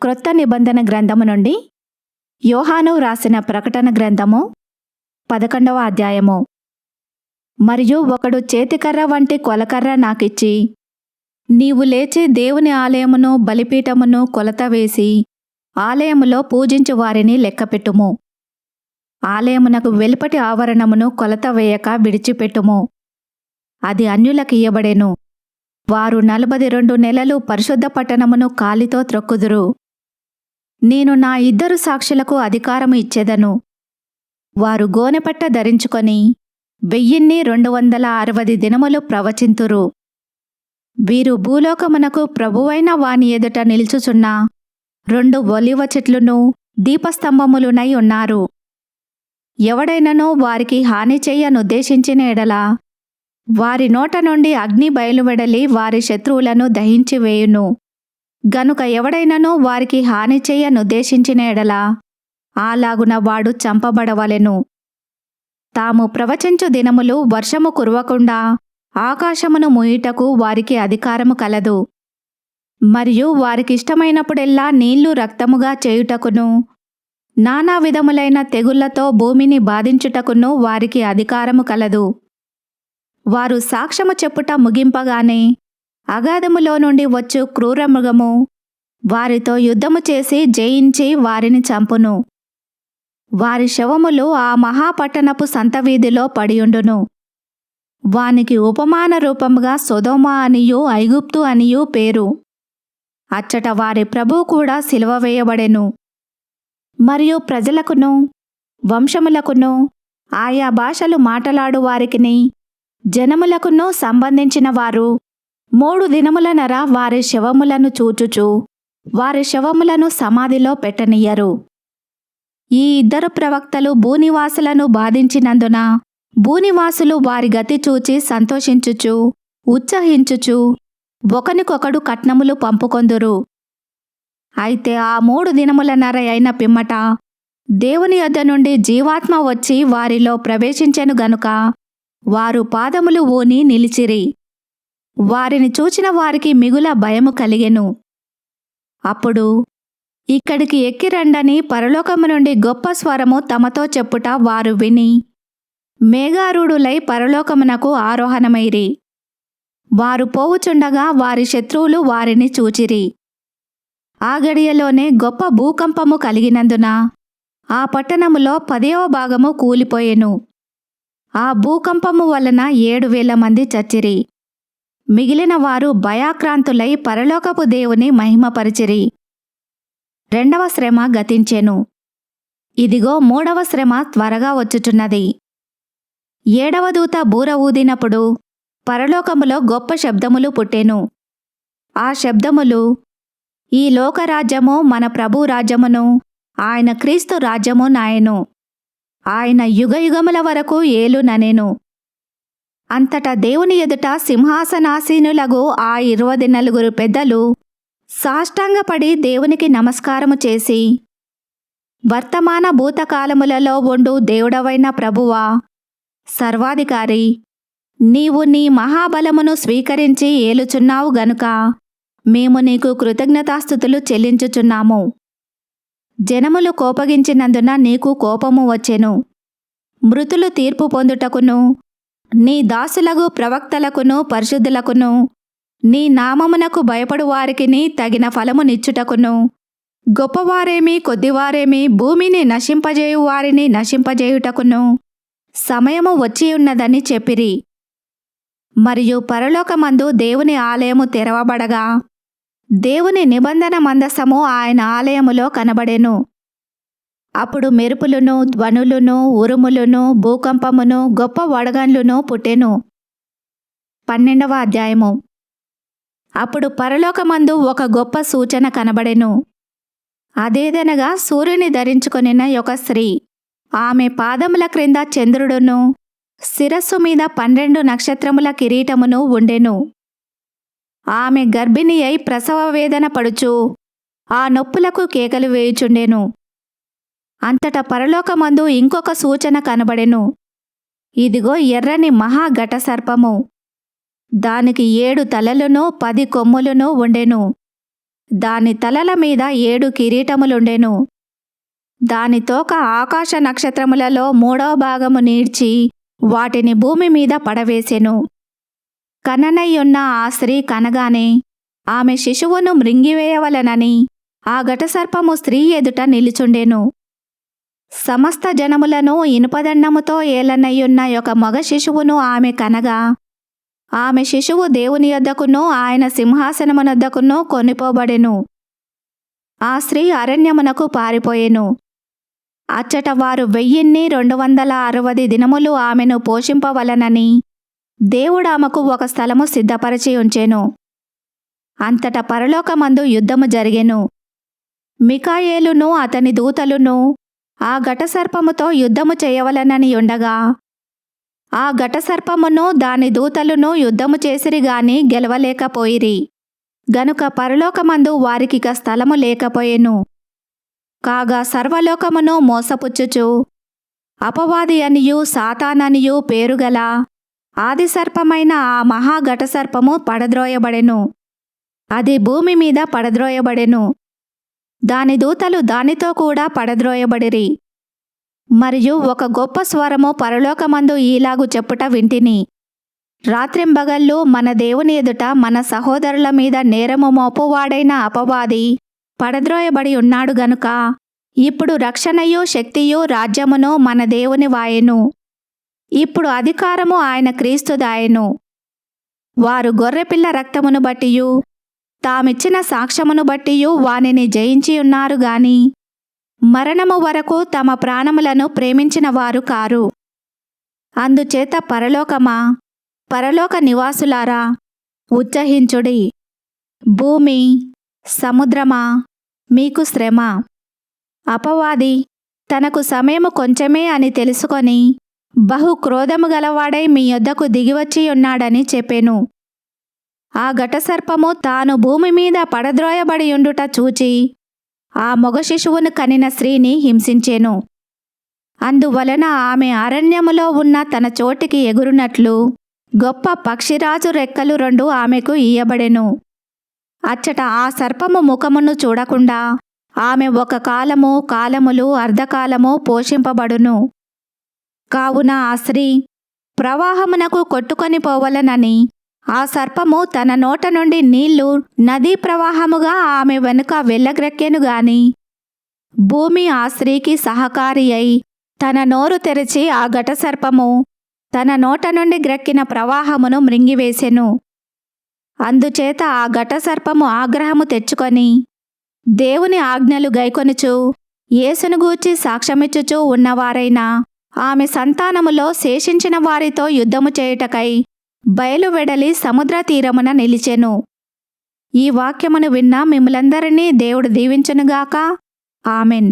క్రొత్త నిబంధన గ్రంథము నుండి యోహాను రాసిన ప్రకటన గ్రంథము 11వ అధ్యాయము. మరియు ఒకడు చేతికర్ర వంటి కొలకర్ర నాకిచ్చి, నీవు లేచి దేవుని ఆలయమును బలిపీఠమును కొలత వేసి ఆలయములో పూజించు వారిని లెక్కపెట్టుము. ఆలయమునకు వెలుపటి ఆవరణమును కొలత వేయక విడిచిపెట్టుము. అది అన్యులకియ్యబడెను. వారు 42 నెలలు పరిశుద్ధ పట్టణమును కాలితో త్రొక్కుదురు. నేను నా 2 సాక్షులకు అధికారము ఇచ్చెదను. వారు గోనెపట్ట ధరించుకొని 1260 దినములు ప్రవచింతురు. వీరు భూలోకమునకు ప్రభువైన వాని ఎదుట నిలుచుచున్న 2 ఒలివ చెట్లును దీపస్తంభములునై ఉన్నారు. ఎవడైనను వారికి హాని చెయ్యనుద్దేశించిన ఎడల వారి నోట నుండి అగ్ని బయలువెడలి వారి శత్రువులను దహించివేయును. గనుక ఎవడైనను వారికి హాని చెయ్యనుద్దేశించిన ఎడల అలాగున వాడు చంపబడవలెను. తాము ప్రవచించు దినములు వర్షము కురవకుండా ఆకాశమును మూయుటకు వారికి అధికారము కలదు. మరియు వారికిష్టమైనప్పుడెల్లా నీళ్లు రక్తముగా చేయుటకును నానా విధములైన తెగుళ్లతో భూమిని బాధించుటకును వారికి అధికారము కలదు. వారు సాక్ష్యము చెప్పుట ముగింపగానే అగాధములో నుండి వచ్చు క్రూరమృగము వారితో యుద్ధము చేసి జయించి వారిని చంపును. వారి శవములు ఆ మహాపట్టణపు సంతవీధిలో పడియుండును. వానికి ఉపమాన రూపముగా సొదొమ అనియు ఐగుప్తు అనియు పేరు. అచ్చట వారి ప్రభువు కూడా సిలువ వేయబడెను. మరియు ప్రజలకును వంశములకును ఆయా భాషలు మాటలాడు వారికిని జనములకును సంబంధించిన వారు 3 దినములనర వారి శవములను చూచుచు వారి శవములను సమాధిలో పెట్టనియ్యరు. ఈ 2 ప్రవక్తలు భూనివాసులను బాధించినందున భూనివాసులు వారి గతి చూచి సంతోషించుచు ఉత్సహించుచు ఒకనికొకడు కట్నములు పంపుకొందురు. అయితే ఆ 3 దినములనర అయిన పిమ్మట దేవుని యొద్ద నుండి జీవాత్మ వచ్చి వారిలో ప్రవేశించెను గనుక వారు పాదములు ఊని నిలిచిరి. వారిని చూచిన వారికి మిగుల భయము కలిగెను. అప్పుడు ఇక్కడికి ఎక్కిరండని పరలోకము నుండి గొప్ప స్వరము తమతో చెప్పుట వారు విని మేఘారూఢులై పరలోకమునకు ఆరోహణమైరి. వారు పోవుచుండగా వారి శత్రువులు వారిని చూచిరి. ఆ గడియలోనే గొప్ప భూకంపము కలిగినందున ఆ పట్టణములో 10వ భాగము కూలిపోయెను. ఆ భూకంపము వలన 7,000 మంది చచ్చిరి. మిగిలిన వారు భయాక్రాంతులై పరలోకపు దేవుని మహిమపరిచిరి. 2వ శ్రమ గతించెను. ఇదిగో 3వ శ్రమ త్వరగా వచ్చుచున్నది. 7వ దూత బూర ఊదినప్పుడు పరలోకములో గొప్ప శబ్దములు పుట్టెను. ఆ శబ్దములు, ఈ లోకరాజ్యము మన ప్రభు రాజ్యమును ఆయన క్రీస్తు రాజ్యము నాయను. ఆయన యుగయుగముల వరకు ఏలుననెను. అంతటా దేవుని ఎదుట సింహాసనాసీనులగు ఆ 24 పెద్దలు సాష్టాంగపడి దేవునికి నమస్కారము చేసి, వర్తమాన భూతకాలములలో ఉండు దేవుడవైన ప్రభువా, సర్వాధికారి, నీవు నీ మహాబలమును స్వీకరించి ఏలుచున్నావు గనుక మేము నీకు కృతజ్ఞతాస్తుతులు చెల్లించుచున్నాము. జనములు కోపగించినందున నీకు కోపము వచ్చెను. మృతులు తీర్పు పొందుటకును నీ దాసులగు ప్రవక్తలకును పరిశుద్ధులకును నీ నామమునకు భయపడు వారికిని తగిన ఫలమునిచ్చుటకును గొప్పవారేమి కొద్దివారేమి భూమిని నశింపజేయు వారిని నశింపజేయుటకును సమయము వచ్చియున్నదని చెప్పిరి. మరియు పరలోకమందు దేవుని ఆలయము తెరవబడగా దేవుని నిబంధన మందసము ఆయన ఆలయములో కనబడెను. అప్పుడు మెరుపులును ధ్వనులును ఉరుములును భూకంపమును గొప్ప వడగండ్లును పుట్టెను. 12వ అధ్యాయము. అప్పుడు పరలోకమందు ఒక గొప్ప సూచన కనబడెను. అదేదనగా సూర్యుని ధరించుకొనిన ఒక స్త్రీ, ఆమె పాదముల క్రింద చంద్రుడును శిరస్సు మీద 12 నక్షత్రముల కిరీటమును ఉండెను. ఆమె గర్భిణి అయి ప్రసవ వేదన పడుచు ఆ నొప్పులకు కేకలు వేయుచుండెను. అంతటా పరలోకమందు ఇంకొక సూచన కనబడెను. ఇదిగో ఎర్రని మహా ఘటసర్పము. దానికి 7 తలలును 10 కొమ్ములును ఉండెను. దాని తలల మీద 7 కిరీటములుండెను. దాని తోక ఆకాశ నక్షత్రములలో 3వ భాగము నీడ్చి వాటిని భూమి మీద పడవేసెను. కననయ్యున్న ఆ స్త్రీ కనగానే ఆమె శిశువును మృంగివేయవలనని ఆ ఘటసర్పము స్త్రీ ఎదుట నిలుచుండెను. సమస్త జనములను ఇనుపదండముతో ఏలనయ్యున్న ఒక మగ శిశువును ఆమె కనగా, ఆమె శిశువు దేవుని యొద్దకును ఆయన సింహాసనమునొద్దకును కొనిపోబడెను. ఆ స్త్రీ అరణ్యమునకు పారిపోయెను. అచ్చట వారు 1260 దినములు ఆమెను పోషింపవలనని దేవుడు ఆమెకు ఒక స్థలము సిద్ధపరచి ఉంచెను. అంతట పరలోకమందు యుద్ధము జరిగెను. మికాయేలును అతని దూతలును ఆ ఘటసర్పముతో యుద్ధము చేయవలనని ఉండగా, ఆ ఘటసర్పమును దాని దూతలును యుద్ధము చేసిరి గాని గెలవలేకపోయిరి. గనుక పరలోకమందు వారికిక స్థలము లేకపోయెను. కాగా సర్వలోకమును మోసపుచ్చుచు అపవాది అనియు సాతాననియు పేరుగల ఆదిసర్పమైన ఆ మహాఘటసర్పము పడద్రోయబడెను. అది భూమి మీద పడద్రోయబడెను. దాని దూతలు దానితో కూడా పడద్రోయబడిరి. మరియు ఒక గొప్ప స్వరము పరలోకమందు ఈలాగు చెప్పుట వింటిని: రాత్రింబగళ్ళు మన దేవుని ఎదుట మన సహోదరుల మీద నేరము మోపువాడైన అపవాది పడద్రోయబడి ఉన్నాడు గనుక ఇప్పుడు రక్షణయు శక్తియు రాజ్యమును మన దేవుని వాయెను. ఇప్పుడు అధికారము ఆయన క్రీస్తుదాయెను. వారు గొర్రెపిల్ల రక్తమును బట్టియు తామిచ్చిన సాక్ష్యమును బట్టియు వానిని జయించియున్నారు గాని మరణము వరకు తమ ప్రాణములను ప్రేమించిన వారు కారు. అందుచేత పరలోకమా, పరలోక నివాసులారా, ఉత్సహించుడి. భూమి, సముద్రమా, మీకు శ్రమ. అపవాది తనకు సమయము కొంచెమే అని తెలుసుకొని బహు క్రోధము గలవాడై మీ యొద్దకు దిగివచ్చి ఉన్నాడని చెప్పెను. ఆ ఘటసర్పము తాను భూమి మీద పడద్రోయబడి ఉండుట చూచి ఆ మగ శిశువును కనిన స్త్రీని హింసించెను. అందువలన ఆమె అరణ్యములో ఉన్న తన చోటికి ఎగురునట్లు గొప్ప పక్షిరాజు రెక్కలు 2 ఆమెకు ఇయ్యబడెను. అచ్చట ఆ సర్పము ముఖమును చూడకుండా ఆమె ఒక కాలము, కాలములు, అర్ధకాలము పోషింపబడును. కావున ఆ స్త్రీ ప్రవాహమునకు కొట్టుకొని పోవలనని ఆ సర్పము తన నోట నుండి నీళ్లు నదీ ప్రవాహముగా ఆమె వెనుక వెళ్ళగ్రక్కెను గాని భూమి ఆ స్త్రీకి సహకారి అయి తన నోరు తెరిచి ఆ ఘటసర్పము తన నోట నుండి గ్రక్కిన ప్రవాహమును మృంగివేసెను. అందుచేత ఆ ఘటసర్పము ఆగ్రహము తెచ్చుకొని దేవుని ఆజ్ఞలు గైకొనుచు యేసును గూర్చి సాక్ష్యమిచ్చుచూ ఉన్నవారైన ఆమె సంతానములో శేషించిన వారితో యుద్ధము చేయుటకై బయలువెడలి సముద్ర తీరమున నిలిచెను. ఈ వాక్యమును విన్న మిమ్ములందరినీ దేవుడు దీవించునుగాక. ఆమెన్.